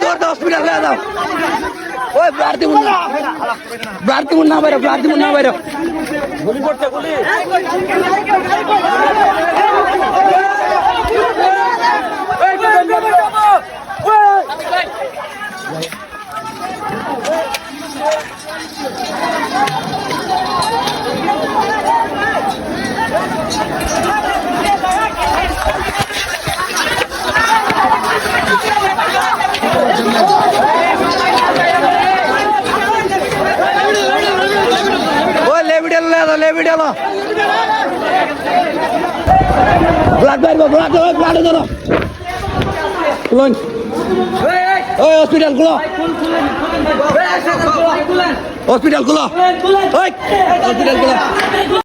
দৌড় হসপিটাল দাও ওই ব্রার্তি মুন্না বাইরে গুলি করতে গুলি लेविडियाला ब्लड बाहर ब्लड दो हॉस्पिटल खुलो हॉस्पिटल खुलो